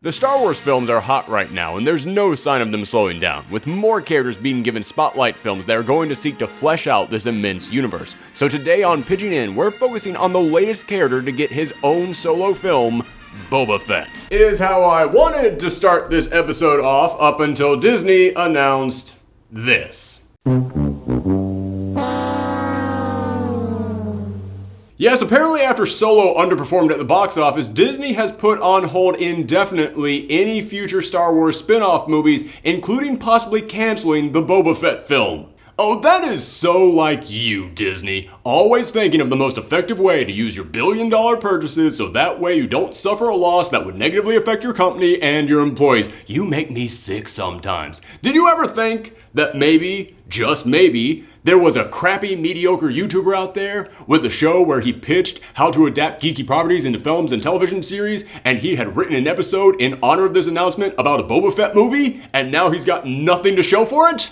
The Star Wars films are hot right now, and there's no sign of them slowing down, with more characters being given spotlight films that are going to seek to flesh out this immense universe. So today on Pitching In, we're focusing on the latest character to get his own solo film, Boba Fett. Is how I wanted to start this episode off up until Disney announced this. Yes, apparently after Solo underperformed at the box office, Disney has put on hold indefinitely any future Star Wars spin-off movies, including possibly canceling the Boba Fett film. Oh, that is so like you, Disney. Always thinking of the most effective way to use your billion-dollar purchases so that way you don't suffer a loss that would negatively affect your company and your employees. You make me sick sometimes. Did you ever think that maybe, just maybe, there was a crappy, mediocre YouTuber out there with a show where he pitched how to adapt geeky properties into films and television series, and he had written an episode in honor of this announcement about a Boba Fett movie, and now he's got nothing to show for it?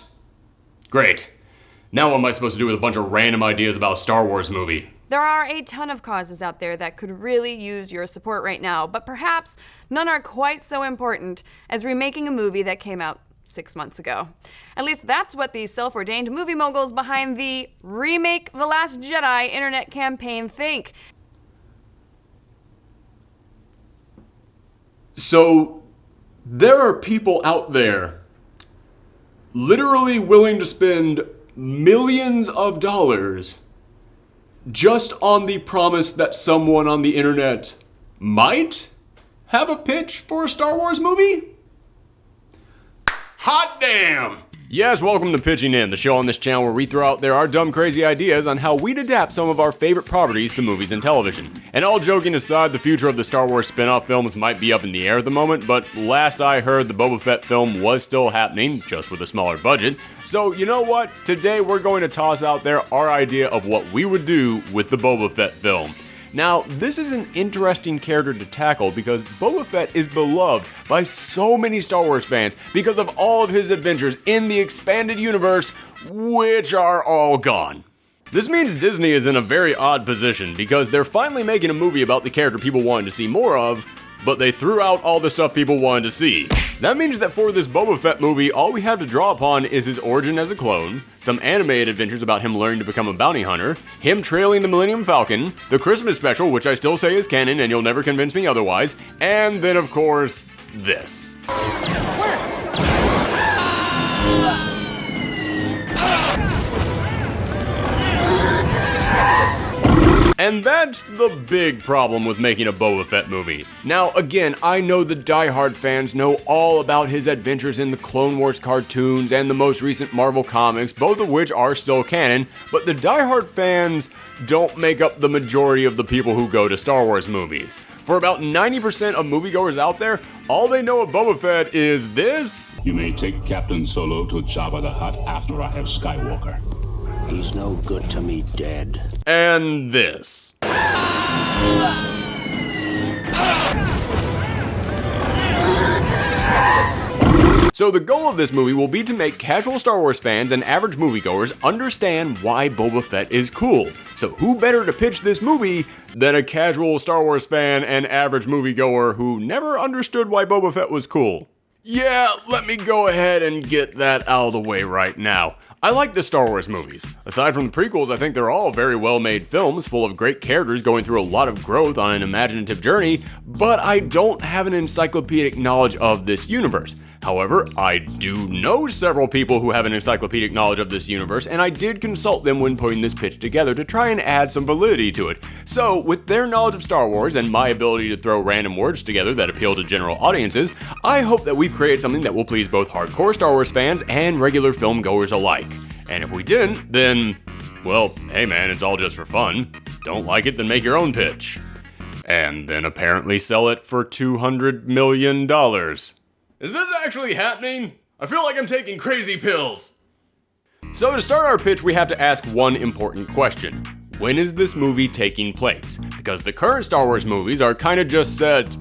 Great. Now what am I supposed to do with a bunch of random ideas about a Star Wars movie? There are a ton of causes out there that could really use your support right now, but perhaps none are quite so important as remaking a movie that came out 6 months ago. At least that's what the self-ordained movie moguls behind the Remake The Last Jedi internet campaign think. So, there are people out there literally willing to spend millions of dollars just on the promise that someone on the internet might have a pitch for a Star Wars movie? Hot damn! Yes, welcome to Pitching In, the show on this channel where we throw out there our dumb, crazy ideas on how we'd adapt some of our favorite properties to movies and television. And all joking aside, the future of the Star Wars spin-off films might be up in the air at the moment, but last I heard, the Boba Fett film was still happening, just with a smaller budget. So, you know what? Today we're going to toss out there our idea of what we would do with the Boba Fett film. Now, this is an interesting character to tackle because Boba Fett is beloved by so many Star Wars fans because of all of his adventures in the expanded universe, which are all gone. This means Disney is in a very odd position because they're finally making a movie about the character people wanted to see more of, but they threw out all the stuff people wanted to see. That means that for this Boba Fett movie, all we have to draw upon is his origin as a clone, some animated adventures about him learning to become a bounty hunter, him trailing the Millennium Falcon, the Christmas special, which I still say is canon and you'll never convince me otherwise, and then of course, this. And that's the big problem with making a Boba Fett movie. Now, again, I know the diehard fans know all about his adventures in the Clone Wars cartoons and the most recent Marvel comics, both of which are still canon, but the diehard fans don't make up the majority of the people who go to Star Wars movies. For about 90% of moviegoers out there, all they know of Boba Fett is this. You may take Captain Solo to Jabba the Hutt after I have Skywalker. He's no good to me dead. And this. So the goal of this movie will be to make casual Star Wars fans and average moviegoers understand why Boba Fett is cool. So who better to pitch this movie than a casual Star Wars fan and average moviegoer who never understood why Boba Fett was cool? Yeah, let me go ahead and get that out of the way right now. I like the Star Wars movies. Aside from the prequels, I think they're all very well-made films full of great characters going through a lot of growth on an imaginative journey, but I don't have an encyclopedic knowledge of this universe. However, I do know several people who have an encyclopedic knowledge of this universe, and I did consult them when putting this pitch together to try and add some validity to it. So, with their knowledge of Star Wars and my ability to throw random words together that appeal to general audiences, I hope that we've created something that will please both hardcore Star Wars fans and regular film goers alike. And if we didn't, then, well, hey man, it's all just for fun. Don't like it, then make your own pitch. And then apparently sell it for $200 million. Is this actually happening? I feel like I'm taking crazy pills. So to start our pitch, we have to ask one important question. When is this movie taking place? Because the current Star Wars movies are kind of just set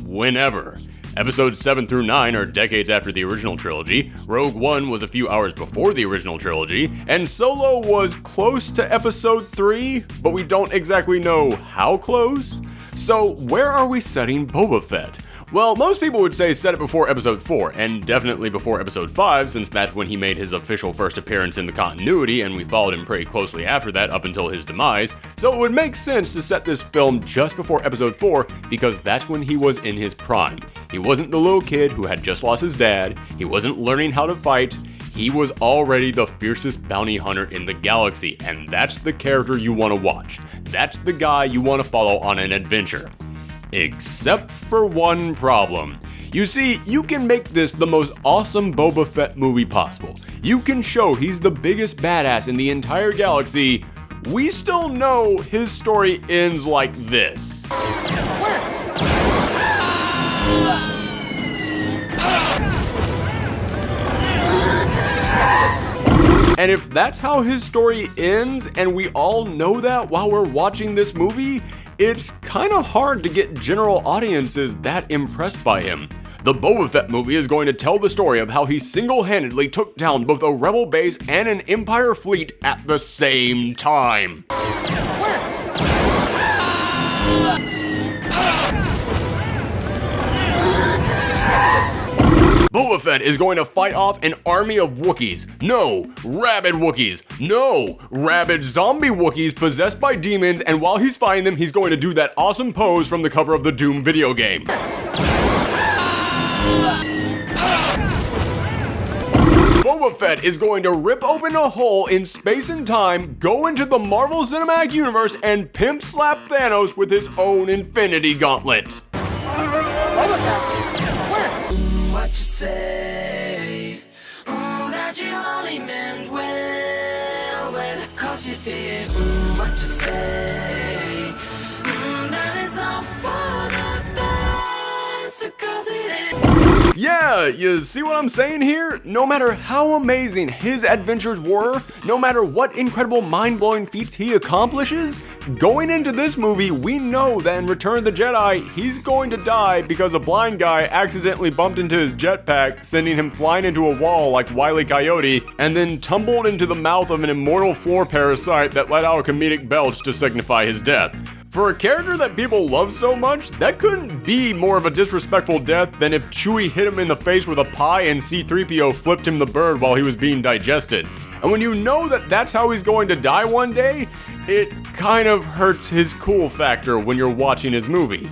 whenever. Episodes 7 through 9 are decades after the original trilogy, Rogue One was a few hours before the original trilogy, and Solo was close to Episode 3, but we don't exactly know how close. So where are we setting Boba Fett? Well, most people would say set it before episode 4, and definitely before episode 5, since that's when he made his official first appearance in the continuity, and we followed him pretty closely after that up until his demise, so it would make sense to set this film just before episode 4, because that's when he was in his prime. He wasn't the little kid who had just lost his dad, he wasn't learning how to fight, he was already the fiercest bounty hunter in the galaxy, and that's the character you want to watch. That's the guy you want to follow on an adventure. Except for one problem. You see, you can make this the most awesome Boba Fett movie possible. You can show he's the biggest badass in the entire galaxy. We still know his story ends like this. And if that's how his story ends, and we all know that while we're watching this movie, it's kinda hard to get general audiences that impressed by him. The Boba Fett movie is going to tell the story of how he single-handedly took down both a rebel base and an Empire fleet at the same time. Boba Fett is going to fight off an army of Wookiees. No, rabid Wookiees. No, rabid zombie Wookiees possessed by demons, and while he's fighting them, he's going to do that awesome pose from the cover of the Doom video game. Boba Fett is going to rip open a hole in space and time, go into the Marvel Cinematic Universe, and pimp slap Thanos with his own Infinity Gauntlet. What you say? Oh, that you only meant well, 'cause you did. What you say? That it's all for the best, 'cause it is. Yeah, you see what I'm saying here? No matter how amazing his adventures were, no matter what incredible mind-blowing feats he accomplishes, going into this movie, we know that in Return of the Jedi, he's going to die because a blind guy accidentally bumped into his jetpack, sending him flying into a wall like Wile E. Coyote, and then tumbled into the mouth of an immortal floor parasite that let out a comedic belch to signify his death. For a character that people love so much, that couldn't be more of a disrespectful death than if Chewie hit him in the face with a pie and C-3PO flipped him the bird while he was being digested. And when you know that that's how he's going to die one day, it kind of hurts his cool factor when you're watching his movie.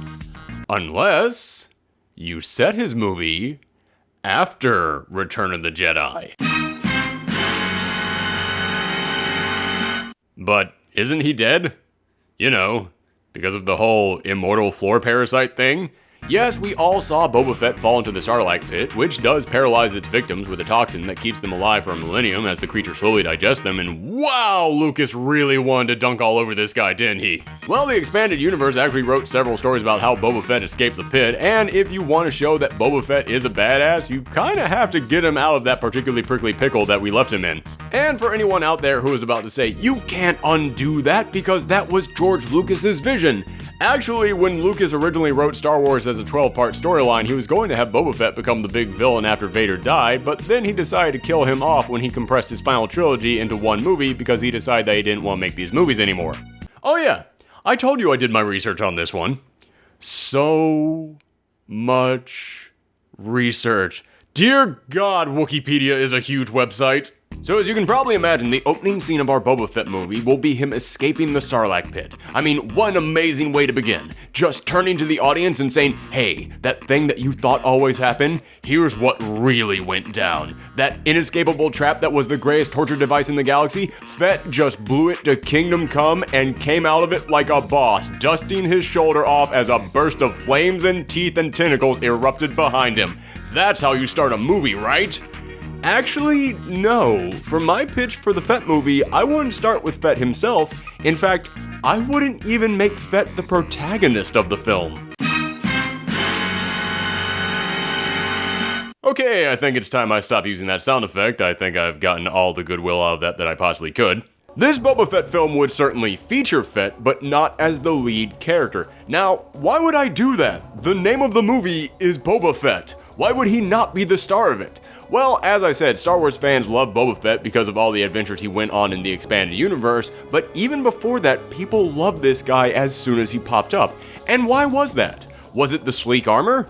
Unless you set his movie after Return of the Jedi. But isn't he dead? You know, because of the whole immortal floor parasite thing? Yes, we all saw Boba Fett fall into the Sarlacc pit, which does paralyze its victims with a toxin that keeps them alive for a millennium as the creature slowly digests them, and wow, Lucas really wanted to dunk all over this guy, didn't he? Well, the expanded universe actually wrote several stories about how Boba Fett escaped the pit, and if you want to show that Boba Fett is a badass, you kinda have to get him out of that particularly prickly pickle that we left him in. And for anyone out there who is about to say, you can't undo that because that was George Lucas's vision. Actually, when Lucas originally wrote Star Wars as a 12-part storyline, he was going to have Boba Fett become the big villain after Vader died, but then he decided to kill him off when he compressed his final trilogy into one movie because he decided that he didn't want to make these movies anymore. Oh yeah, I told you I did my research on this one. So much research. Dear God, Wikipedia is a huge website. So as you can probably imagine, the opening scene of our Boba Fett movie will be him escaping the Sarlacc pit. I mean, what an amazing way to begin. Just turning to the audience and saying, hey, that thing that you thought always happened, here's what really went down. That inescapable trap that was the greatest torture device in the galaxy, Fett just blew it to Kingdom Come and came out of it like a boss, dusting his shoulder off as a burst of flames and teeth and tentacles erupted behind him. That's how you start a movie, right? Actually, no. For my pitch for the Fett movie, I wouldn't start with Fett himself. In fact, I wouldn't even make Fett the protagonist of the film. Okay, I think it's time I stop using that sound effect. I think I've gotten all the goodwill out of that I possibly could. This Boba Fett film would certainly feature Fett, but not as the lead character. Now, why would I do that? The name of the movie is Boba Fett. Why would he not be the star of it? Well, as I said, Star Wars fans love Boba Fett because of all the adventures he went on in the expanded universe, but even before that, people loved this guy as soon as he popped up. And why was that? Was it the sleek armor?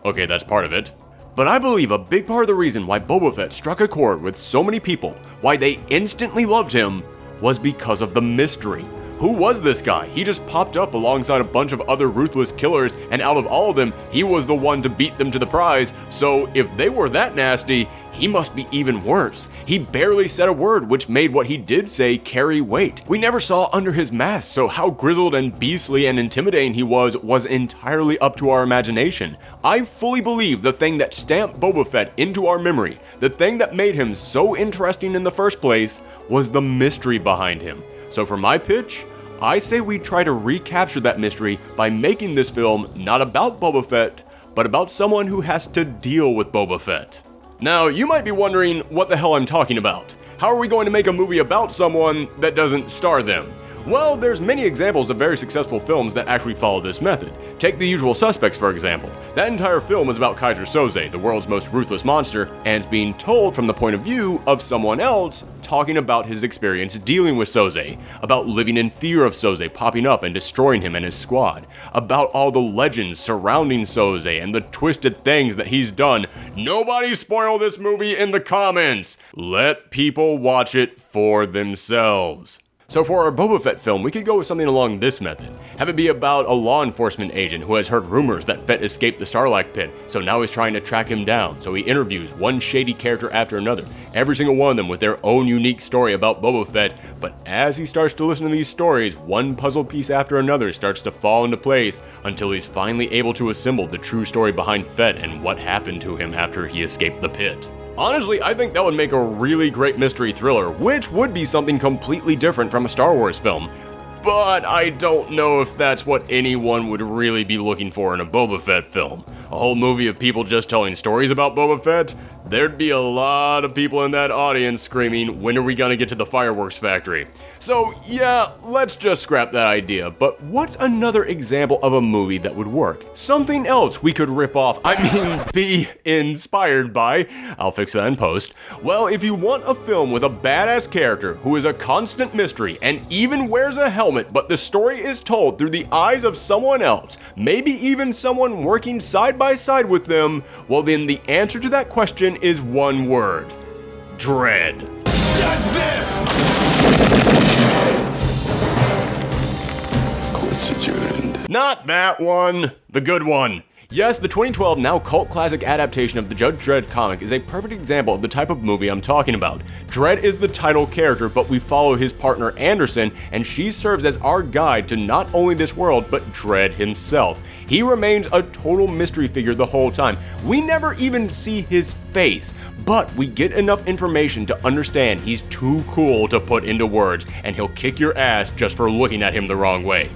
Okay, that's part of it. But I believe a big part of the reason why Boba Fett struck a chord with so many people, why they instantly loved him, was because of the mystery. Who was this guy? He just popped up alongside a bunch of other ruthless killers, and out of all of them, he was the one to beat them to the prize, so if they were that nasty, he must be even worse. He barely said a word, which made what he did say carry weight. We never saw under his mask, so how grizzled and beastly and intimidating he was entirely up to our imagination. I fully believe the thing that stamped Boba Fett into our memory, the thing that made him so interesting in the first place, was the mystery behind him. So for my pitch, I say we try to recapture that mystery by making this film not about Boba Fett, but about someone who has to deal with Boba Fett. Now, you might be wondering what the hell I'm talking about. How are we going to make a movie about someone that doesn't star them? Well, there's many examples of very successful films that actually follow this method. Take The Usual Suspects, for example. That entire film is about Kaiser Soze, the world's most ruthless monster, and it's being told from the point of view of someone else talking about his experience dealing with Soze, about living in fear of Soze popping up and destroying him and his squad, about all the legends surrounding Soze and the twisted things that he's done. Nobody spoil this movie in the comments! Let people watch it for themselves. So for our Boba Fett film, we could go with something along this method. Have it be about a law enforcement agent who has heard rumors that Fett escaped the Sarlacc pit, so now he's trying to track him down. So he interviews one shady character after another, every single one of them with their own unique story about Boba Fett, but as he starts to listen to these stories, one puzzle piece after another starts to fall into place until he's finally able to assemble the true story behind Fett and what happened to him after he escaped the pit. Honestly, I think that would make a really great mystery thriller, which would be something completely different from a Star Wars film. But I don't know if that's what anyone would really be looking for in a Boba Fett film. A whole movie of people just telling stories about Boba Fett? There'd be a lot of people in that audience screaming, "When are we gonna get to the fireworks factory?" So yeah, let's just scrap that idea, but what's another example of a movie that would work? Something else we could rip off, be inspired by. I'll fix that in post. Well, if you want a film with a badass character who is a constant mystery and even wears a helmet, but the story is told through the eyes of someone else, maybe even someone working side by side with them, well then the answer to that question is one word: dread. Judge this! Quits at your end. Not that one, the good one. Yes, the 2012 now cult classic adaptation of the Judge Dredd comic is a perfect example of the type of movie I'm talking about. Dredd is the title character, but we follow his partner Anderson, and she serves as our guide to not only this world, but Dredd himself. He remains a total mystery figure the whole time. We never even see his face, but we get enough information to understand he's too cool to put into words, and he'll kick your ass just for looking at him the wrong way.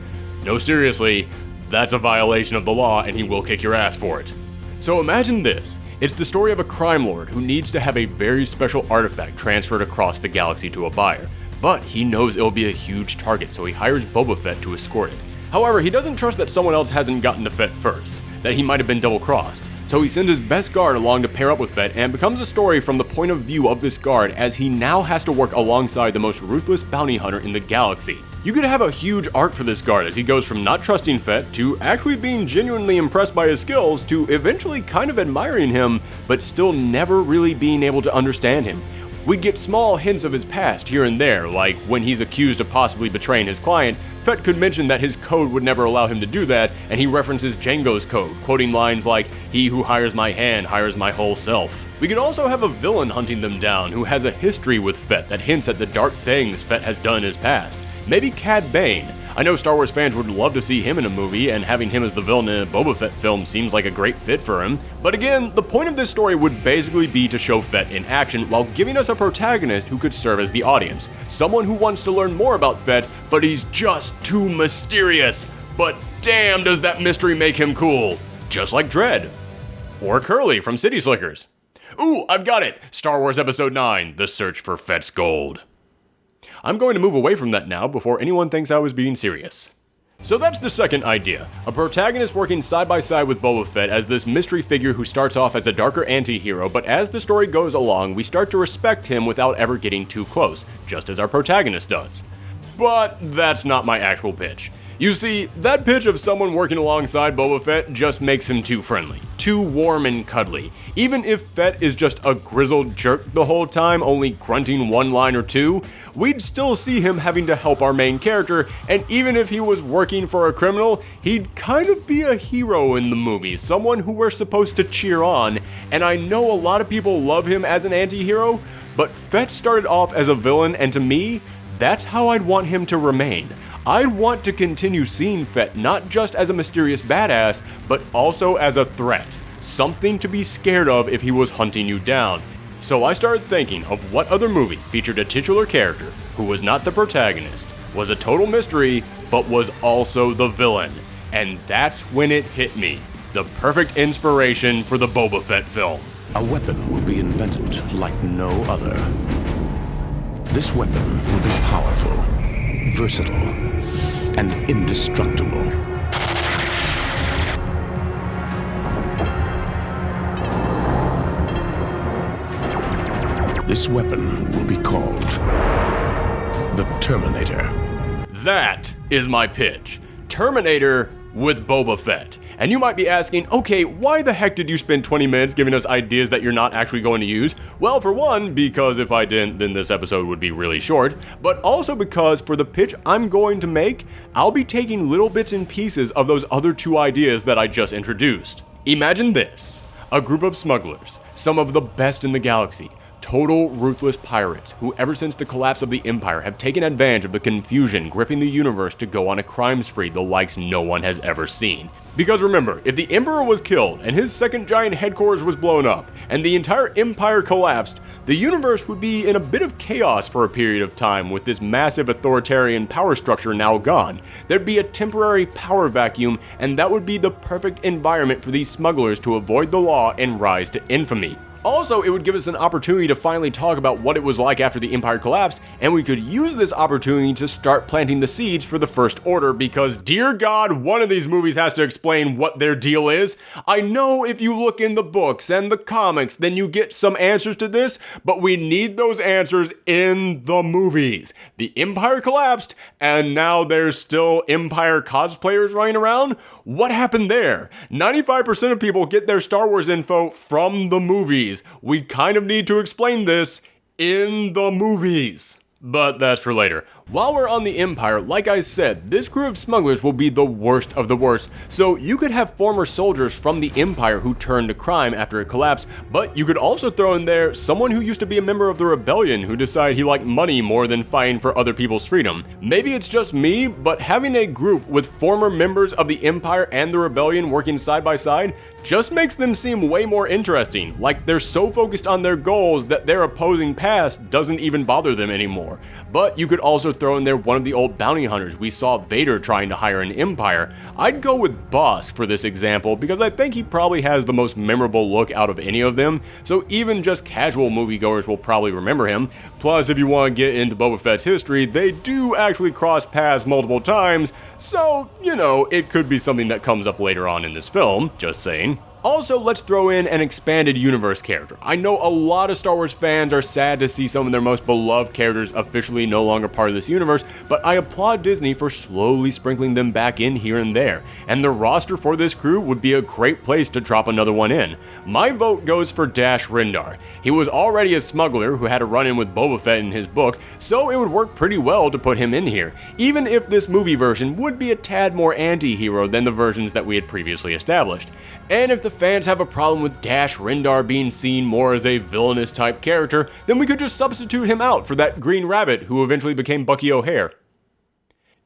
No, seriously, that's a violation of the law and he will kick your ass for it. So imagine this. It's the story of a crime lord who needs to have a very special artifact transferred across the galaxy to a buyer. But he knows it'll be a huge target, so he hires Boba Fett to escort it. However, he doesn't trust that someone else hasn't gotten to Fett first, that he might have been double-crossed. So he sends his best guard along to pair up with Fett, and it becomes a story from the point of view of this guard as he now has to work alongside the most ruthless bounty hunter in the galaxy. You could have a huge arc for this guard as he goes from not trusting Fett to actually being genuinely impressed by his skills to eventually kind of admiring him, but still never really being able to understand him. We'd get small hints of his past here and there, like when he's accused of possibly betraying his client, Fett could mention that his code would never allow him to do that, and he references Django's code, quoting lines like, "He who hires my hand hires my whole self." We could also have a villain hunting them down who has a history with Fett that hints at the dark things Fett has done in his past. Maybe Cad Bane. I know Star Wars fans would love to see him in a movie, and having him as the villain in a Boba Fett film seems like a great fit for him. But again, the point of this story would basically be to show Fett in action while giving us a protagonist who could serve as the audience. Someone who wants to learn more about Fett, but he's just too mysterious. But damn, does that mystery make him cool. Just like Dredd. Or Curly from City Slickers. Ooh, I've got it! Star Wars Episode 9, The Search for Fett's Gold. I'm going to move away from that now before anyone thinks I was being serious. So that's the second idea, a protagonist working side by side with Boba Fett as this mystery figure who starts off as a darker anti-hero, but as the story goes along, we start to respect him without ever getting too close, just as our protagonist does. But that's not my actual pitch. You see, that pitch of someone working alongside Boba Fett just makes him too friendly, too warm and cuddly. Even if Fett is just a grizzled jerk the whole time, only grunting one line or two, we'd still see him having to help our main character, and even if he was working for a criminal, he'd kind of be a hero in the movie, someone who we're supposed to cheer on, and I know a lot of people love him as an anti-hero, but Fett started off as a villain, and to me, that's how I'd want him to remain. I'd want to continue seeing Fett not just as a mysterious badass, but also as a threat. Something to be scared of if he was hunting you down. So I started thinking of what other movie featured a titular character who was not the protagonist, was a total mystery, but was also the villain. And that's when it hit me. The perfect inspiration for the Boba Fett film. A weapon will be invented like no other. This weapon will be powerful, versatile, and indestructible. This weapon will be called the Terminator. That is my pitch. Terminator with Boba Fett. And you might be asking, okay, why the heck did you spend 20 minutes giving us ideas that you're not actually going to use? Well, for one, because if I didn't, then this episode would be really short, but also because for the pitch I'm going to make, I'll be taking little bits and pieces of those other two ideas that I just introduced. Imagine this, a group of smugglers, some of the best in the galaxy, total ruthless pirates who ever since the collapse of the Empire have taken advantage of the confusion gripping the universe to go on a crime spree the likes no one has ever seen. Because remember, if the Emperor was killed and his second giant headquarters was blown up and the entire Empire collapsed, the universe would be in a bit of chaos for a period of time with this massive authoritarian power structure now gone. There'd be a temporary power vacuum, and that would be the perfect environment for these smugglers to avoid the law and rise to infamy. Also, it would give us an opportunity to finally talk about what it was like after the Empire collapsed, and we could use this opportunity to start planting the seeds for the First Order because, dear God, one of these movies has to explain what their deal is. I know if you look in the books and the comics, then you get some answers to this, but we need those answers in the movies. The Empire collapsed, and now there's still Empire cosplayers running around? What happened there? 95% of people get their Star Wars info from the movies. We kind of need to explain this in the movies. But that's for later. While we're on the Empire, like I said, this crew of smugglers will be the worst of the worst. So you could have former soldiers from the Empire who turned to crime after it collapsed, but you could also throw in there someone who used to be a member of the rebellion who decided he liked money more than fighting for other people's freedom. Maybe it's just me, but having a group with former members of the Empire and the rebellion working side by side just makes them seem way more interesting, like they're so focused on their goals that their opposing past doesn't even bother them anymore. But you could also throw in there one of the old bounty hunters we saw Vader trying to hire in Empire. I'd go with Bosk for this example because I think he probably has the most memorable look out of any of them, so even just casual moviegoers will probably remember him. Plus, if you want to get into Boba Fett's history, they do actually cross paths multiple times, so, you know, it could be something that comes up later on in this film, just saying. Also, let's throw in an expanded universe character. I know a lot of Star Wars fans are sad to see some of their most beloved characters officially no longer part of this universe, but I applaud Disney for slowly sprinkling them back in here and there, and the roster for this crew would be a great place to drop another one in. My vote goes for Dash Rendar. He was already a smuggler who had a run-in with Boba Fett in his book, so it would work pretty well to put him in here, even if this movie version would be a tad more anti-hero than the versions that we had previously established. And if the fans have a problem with Dash Rendar being seen more as a villainous type character, then we could just substitute him out for that Green Rabbit who eventually became Bucky O'Hare.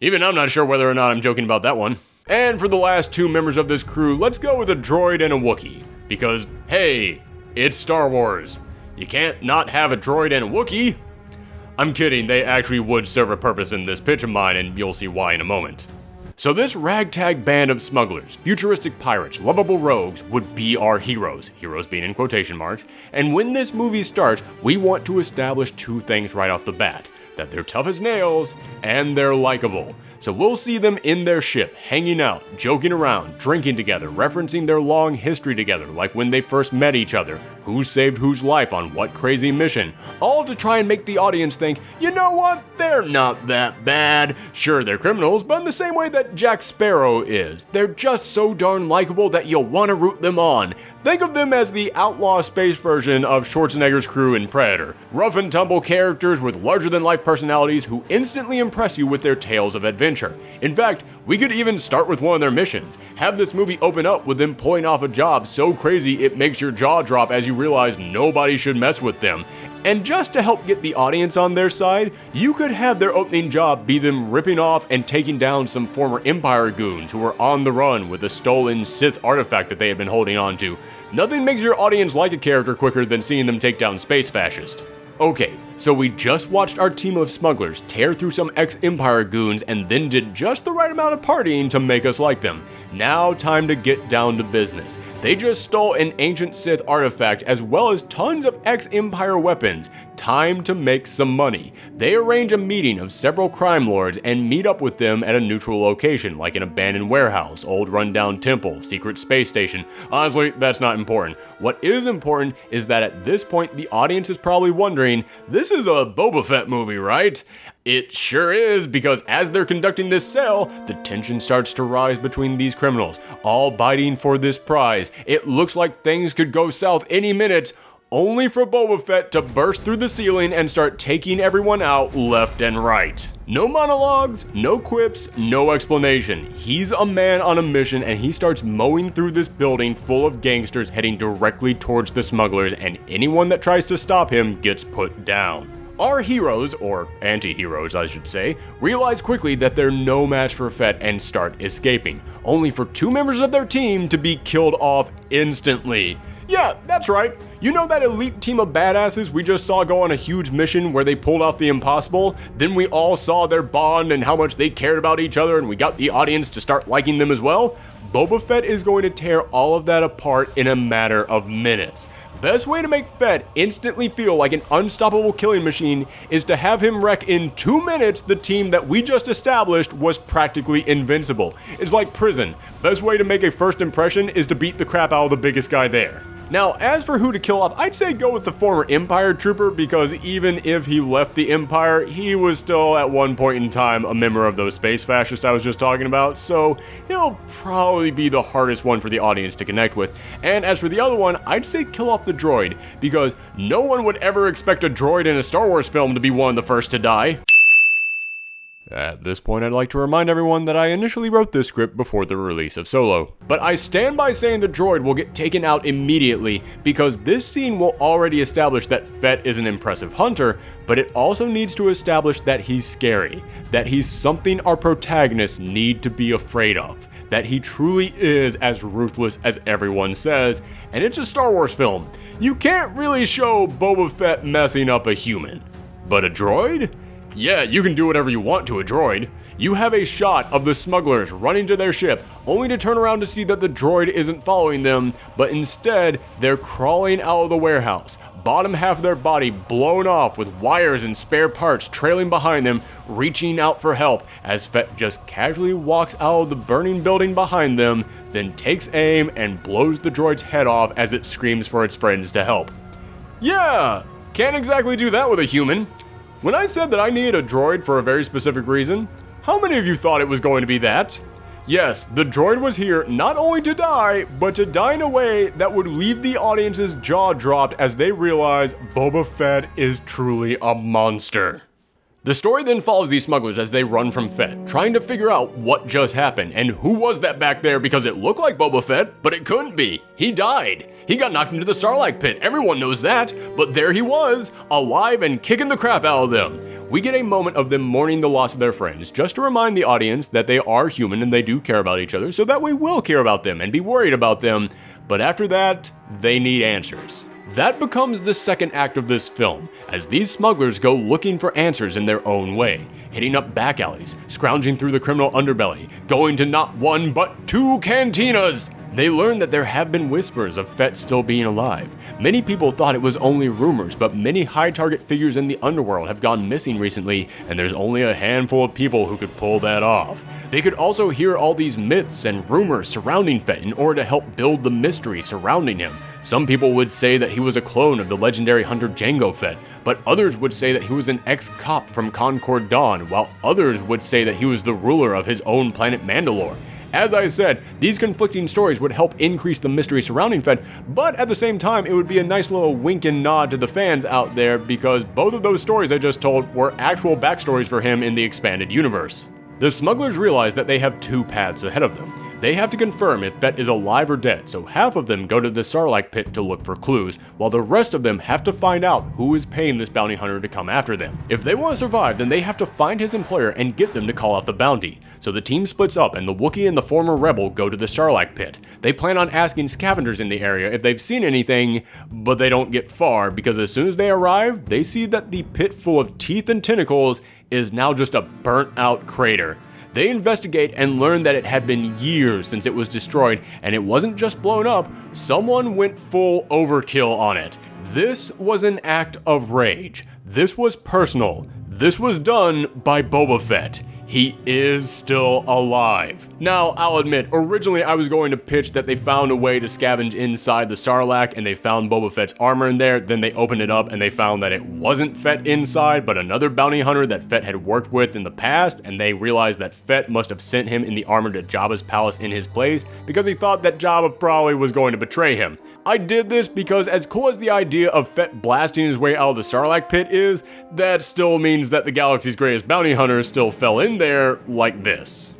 Even I'm not sure whether or not I'm joking about that one. And for the last two members of this crew, let's go with a droid and a Wookiee. Because, hey, it's Star Wars. You can't not have a droid and a Wookiee. I'm kidding, they actually would serve a purpose in this pitch of mine, and you'll see why in a moment. So this ragtag band of smugglers, futuristic pirates, lovable rogues would be our heroes, heroes being in quotation marks, and when this movie starts, we want to establish two things right off the bat, that they're tough as nails and they're likable. So we'll see them in their ship, hanging out, joking around, drinking together, referencing their long history together, like when they first met each other, who saved whose life on what crazy mission, all to try and make the audience think, you know what, they're not that bad. Sure, they're criminals, but in the same way that Jack Sparrow is. They're just so darn likable that you'll want to root them on. Think of them as the outlaw space version of Schwarzenegger's crew in Predator. Rough and tumble characters with larger-than-life personalities who instantly impress you with their tales of adventure. In fact, we could even start with one of their missions. Have this movie open up with them pulling off a job so crazy it makes your jaw drop as you realize nobody should mess with them. And just to help get the audience on their side, you could have their opening job be them ripping off and taking down some former Empire goons who were on the run with a stolen Sith artifact that they had been holding on to. Nothing makes your audience like a character quicker than seeing them take down space fascists. Okay, so we just watched our team of smugglers tear through some ex-Empire goons and then did just the right amount of partying to make us like them. Now time to get down to business. They just stole an ancient Sith artifact as well as tons of ex-Empire weapons. Time to make some money. They arrange a meeting of several crime lords and meet up with them at a neutral location like an abandoned warehouse, old rundown temple, secret space station. Honestly, that's not important. What is important is that at this point the audience is probably wondering, this is a Boba Fett movie, right? It sure is, because as they're conducting this sale, the tension starts to rise between these criminals, all biting for this prize. It looks like things could go south any minute, only for Boba Fett to burst through the ceiling and start taking everyone out left and right. No monologues, no quips, no explanation. He's a man on a mission and he starts mowing through this building full of gangsters heading directly towards the smugglers, and anyone that tries to stop him gets put down. Our heroes, or anti-heroes I should say, realize quickly that they're no match for Fett and start escaping, only for two members of their team to be killed off instantly. Yeah, that's right. You know that elite team of badasses we just saw go on a huge mission where they pulled off the impossible? Then we all saw their bond and how much they cared about each other, and we got the audience to start liking them as well? Boba Fett is going to tear all of that apart in a matter of minutes. Best way to make Fett instantly feel like an unstoppable killing machine is to have him wreck in 2 minutes the team that we just established was practically invincible. It's like prison. Best way to make a first impression is to beat the crap out of the biggest guy there. Now, as for who to kill off, I'd say go with the former Empire trooper, because even if he left the Empire, he was still at one point in time a member of those space fascists I was just talking about, so he'll probably be the hardest one for the audience to connect with. And as for the other one, I'd say kill off the droid, because no one would ever expect a droid in a Star Wars film to be one of the first to die. At this point, I'd like to remind everyone that I initially wrote this script before the release of Solo. But I stand by saying the droid will get taken out immediately, because this scene will already establish that Fett is an impressive hunter, but it also needs to establish that he's scary, that he's something our protagonists need to be afraid of, that he truly is as ruthless as everyone says, and it's a Star Wars film. You can't really show Boba Fett messing up a human. But a droid? Yeah, you can do whatever you want to a droid. You have a shot of the smugglers running to their ship, only to turn around to see that the droid isn't following them, but instead, they're crawling out of the warehouse, bottom half of their body blown off with wires and spare parts trailing behind them, reaching out for help as Fett just casually walks out of the burning building behind them, then takes aim and blows the droid's head off as it screams for its friends to help. Yeah, can't exactly do that with a human. When I said that I needed a droid for a very specific reason, how many of you thought it was going to be that? Yes, the droid was here not only to die, but to die in a way that would leave the audience's jaw dropped as they realize Boba Fett is truly a monster. The story then follows these smugglers as they run from Fett, trying to figure out what just happened and who was that back there, because it looked like Boba Fett, but it couldn't be. He died. He got knocked into the Sarlacc pit, everyone knows that, but there he was, alive and kicking the crap out of them. We get a moment of them mourning the loss of their friends, just to remind the audience that they are human and they do care about each other, so that we will care about them and be worried about them, but after that, they need answers. That becomes the second act of this film, as these smugglers go looking for answers in their own way, hitting up back alleys, scrounging through the criminal underbelly, going to not one but 2 cantinas. They learned that there have been whispers of Fett still being alive. Many people thought it was only rumors, but many high target figures in the underworld have gone missing recently, and there's only a handful of people who could pull that off. They could also hear all these myths and rumors surrounding Fett in order to help build the mystery surrounding him. Some people would say that he was a clone of the legendary hunter Jango Fett, but others would say that he was an ex-cop from Concord Dawn, while others would say that he was the ruler of his own planet Mandalore. As I said, these conflicting stories would help increase the mystery surrounding Fett, but at the same time, it would be a nice little wink and nod to the fans out there because both of those stories I just told were actual backstories for him in the expanded universe. The smugglers realize that they have two paths ahead of them. They have to confirm if Fett is alive or dead, so half of them go to the Sarlacc pit to look for clues, while the rest of them have to find out who is paying this bounty hunter to come after them. If they want to survive, then they have to find his employer and get them to call out the bounty. So the team splits up and the Wookiee and the former rebel go to the Sarlacc pit. They plan on asking scavengers in the area if they've seen anything, but they don't get far because as soon as they arrive, they see that the pit full of teeth and tentacles is now just a burnt out crater. They investigate and learn that it had been years since it was destroyed, and it wasn't just blown up, someone went full overkill on it. This was an act of rage. This was personal. This was done by Boba Fett. He is still alive. Now, I'll admit, originally I was going to pitch that they found a way to scavenge inside the Sarlacc and they found Boba Fett's armor in there, then they opened it up and they found that it wasn't Fett inside, but another bounty hunter that Fett had worked with in the past, and they realized that Fett must have sent him in the armor to Jabba's palace in his place because he thought that Jabba probably was going to betray him. I did this because as cool as the idea of Fett blasting his way out of the Sarlacc pit is, that still means that the galaxy's greatest bounty hunter still fell in there like this.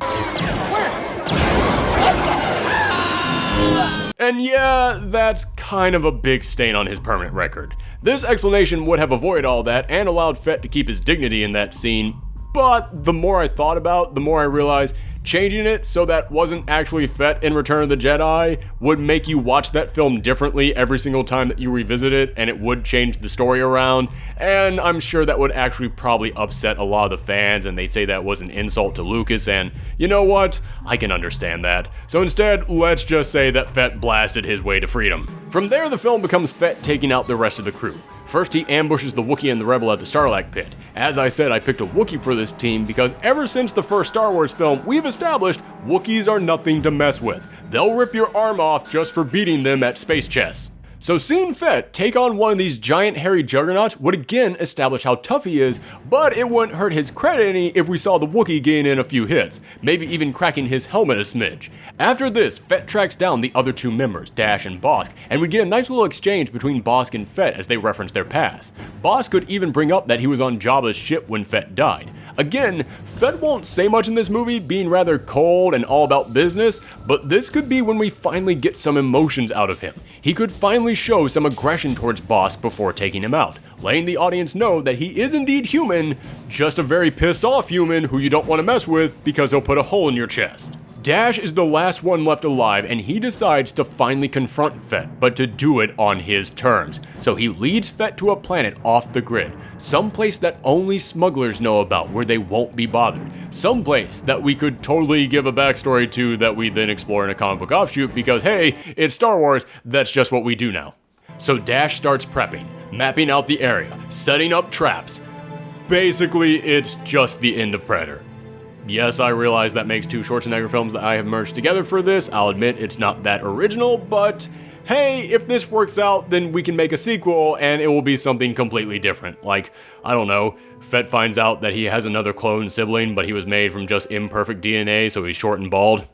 And yeah, that's kind of a big stain on his permanent record. This explanation would have avoided all that and allowed Fett to keep his dignity in that scene, but the more I thought about it, the more I realized changing it so that wasn't actually Fett in Return of the Jedi would make you watch that film differently every single time that you revisit it, and it would change the story around, and I'm sure that would actually probably upset a lot of the fans, and they'd say that was an insult to Lucas, and you know what? I can understand that. So instead, let's just say that Fett blasted his way to freedom. From there, the film becomes Fett taking out the rest of the crew. First, he ambushes the Wookiee and the Rebel at the Sarlacc pit. As I said, I picked a Wookiee for this team because ever since the first Star Wars film, we've established Wookiees are nothing to mess with. They'll rip your arm off just for beating them at space chess. So seeing Fett take on one of these giant hairy juggernauts would again establish how tough he is, but it wouldn't hurt his credit any if we saw the Wookiee gain in a few hits, maybe even cracking his helmet a smidge. After this, Fett tracks down the other two members, Dash and Bossk, and we get a nice little exchange between Bossk and Fett as they reference their past. Bossk could even bring up that he was on Jabba's ship when Fett died. Again, Fett won't say much in this movie, being rather cold and all about business, but this could be when we finally get some emotions out of him. He could finally show some aggression towards Bossk before taking him out, letting the audience know that he is indeed human, just a very pissed off human who you don't want to mess with because he'll put a hole in your chest. Dash is the last one left alive, and he decides to finally confront Fett, but to do it on his terms. So he leads Fett to a planet off the grid, someplace that only smugglers know about where they won't be bothered, someplace that we could totally give a backstory to that we then explore in a comic book offshoot because hey, it's Star Wars, that's just what we do now. So Dash starts prepping, mapping out the area, setting up traps. Basically, it's just the end of Predator. Yes, I realize that makes two Schwarzenegger films that I have merged together for this. I'll admit it's not that original, but hey, if this works out, then we can make a sequel and it will be something completely different. Like, I don't know, Fett finds out that he has another clone sibling, but he was made from just imperfect DNA, so he's short and bald.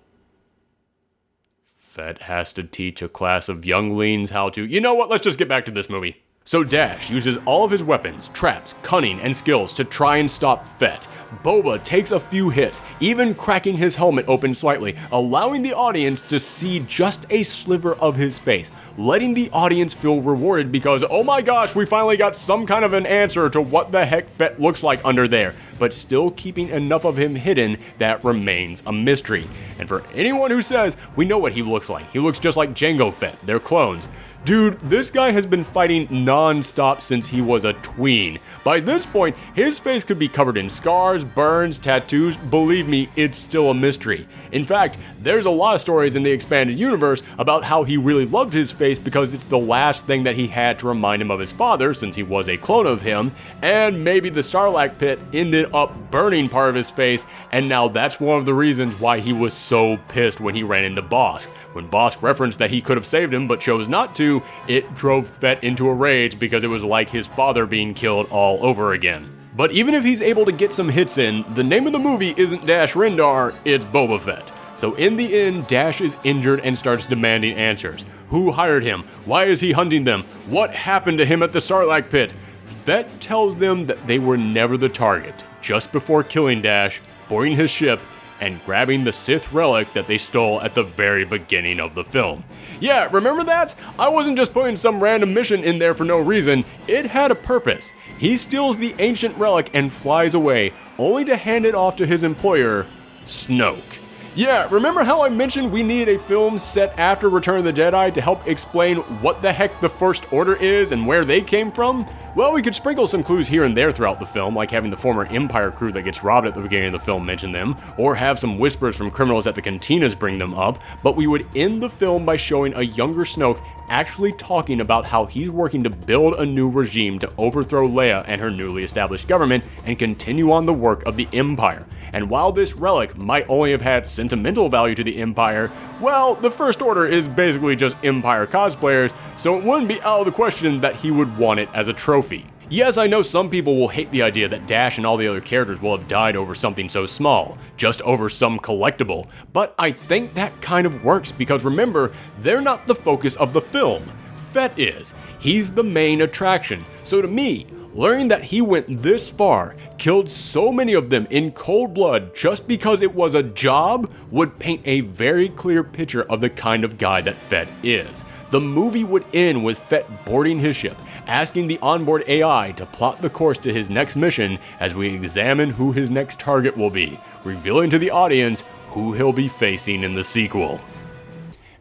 Fett has to teach a class of younglings how to... You know what, let's just get back to this movie. So Dash uses all of his weapons, traps, cunning, and skills to try and stop Fett. Boba takes a few hits, even cracking his helmet open slightly, allowing the audience to see just a sliver of his face, letting the audience feel rewarded because, oh my gosh, we finally got some kind of an answer to what the heck Fett looks like under there, but still keeping enough of him hidden that remains a mystery. And for anyone who says, we know what he looks like, he looks just like Jango Fett, they're clones. Dude, this guy has been fighting non-stop since he was a tween. By this point, his face could be covered in scars, burns, tattoos. Believe me, it's still a mystery. In fact, there's a lot of stories in the expanded universe about how he really loved his face because it's the last thing that he had to remind him of his father since he was a clone of him, and maybe the Sarlacc pit ended up burning part of his face, and now that's one of the reasons why he was so pissed when he ran into Bosk. When Bosk referenced that he could have saved him but chose not to, it drove Fett into a rage because it was like his father being killed all over again. But even if he's able to get some hits in, the name of the movie isn't Dash Rendar, it's Boba Fett. So in the end, Dash is injured and starts demanding answers. Who hired him? Why is he hunting them? What happened to him at the Sarlacc pit? Fett tells them that they were never the target, just before killing Dash, boarding his ship, and grabbing the Sith relic that they stole at the very beginning of the film. Yeah, remember that? I wasn't just putting some random mission in there for no reason, it had a purpose. He steals the ancient relic and flies away, only to hand it off to his employer, Snoke. Yeah, remember how I mentioned we needed a film set after Return of the Jedi to help explain what the heck the First Order is and where they came from? Well, we could sprinkle some clues here and there throughout the film, like having the former Empire crew that gets robbed at the beginning of the film mention them, or have some whispers from criminals at the cantinas bring them up, but we would end the film by showing a younger Snoke actually talking about how he's working to build a new regime to overthrow Leia and her newly established government and continue on the work of the Empire. And while this relic might only have had sentimental value to the Empire, well, the First Order is basically just Empire cosplayers, so it wouldn't be out of the question that he would want it as a trophy. Yes, I know some people will hate the idea that Dash and all the other characters will have died over something so small, just over some collectible, but I think that kind of works because remember, they're not the focus of the film. Fett is. He's the main attraction. So to me, learning that he went this far, killed so many of them in cold blood just because it was a job, would paint a very clear picture of the kind of guy that Fett is. The movie would end with Fett boarding his ship, asking the onboard AI to plot the course to his next mission as we examine who his next target will be, revealing to the audience who he'll be facing in the sequel.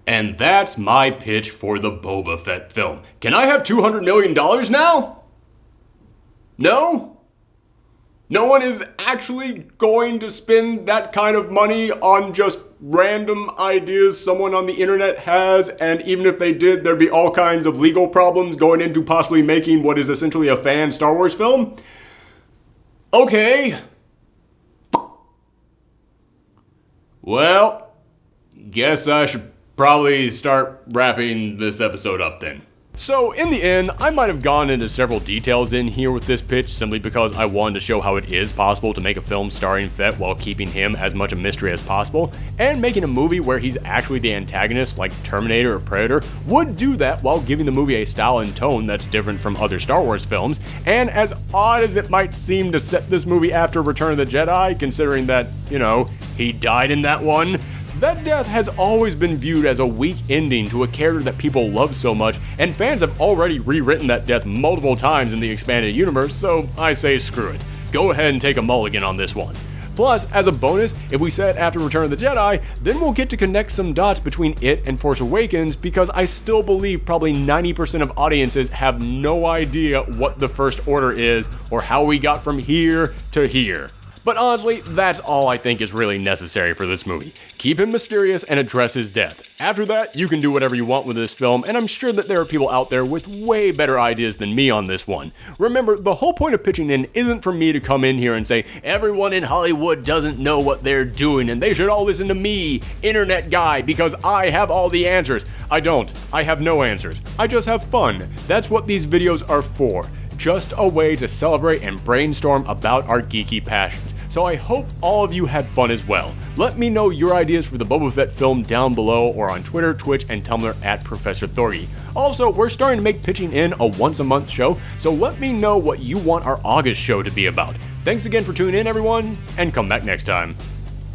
And that's my pitch for the Boba Fett film. Can I have $200 million now? No? No one is actually going to spend that kind of money on just random ideas someone on the internet has, and even if they did, there'd be all kinds of legal problems going into possibly making what is essentially a fan Star Wars film? Okay. Well, guess I should probably start wrapping this episode up then. So in the end, I might have gone into several details in here with this pitch simply because I wanted to show how it is possible to make a film starring Fett while keeping him as much a mystery as possible, and making a movie where he's actually the antagonist like Terminator or Predator would do that while giving the movie a style and tone that's different from other Star Wars films, and as odd as it might seem to set this movie after Return of the Jedi, considering that, you know, he died in that one, that death has always been viewed as a weak ending to a character that people love so much, and fans have already rewritten that death multiple times in the expanded universe, so I say screw it. Go ahead and take a mulligan on this one. Plus, as a bonus, if we set after Return of the Jedi, then we'll get to connect some dots between it and Force Awakens, because I still believe probably 90% of audiences have no idea what the First Order is, or how we got from here to here. But honestly, that's all I think is really necessary for this movie. Keep him mysterious and address his death. After that, you can do whatever you want with this film, and I'm sure that there are people out there with way better ideas than me on this one. Remember, the whole point of pitching in isn't for me to come in here and say, everyone in Hollywood doesn't know what they're doing, and they should all listen to me, internet guy, because I have all the answers. I don't. I have no answers. I just have fun. That's what these videos are for. Just a way to celebrate and brainstorm about our geeky passions. So I hope all of you had fun as well. Let me know your ideas for the Boba Fett film down below or on Twitter, Twitch, and Tumblr at Professor Thorgy. Also, we're starting to make Pitching In a once-a-month show, so let me know what you want our August show to be about. Thanks again for tuning in, everyone, and come back next time.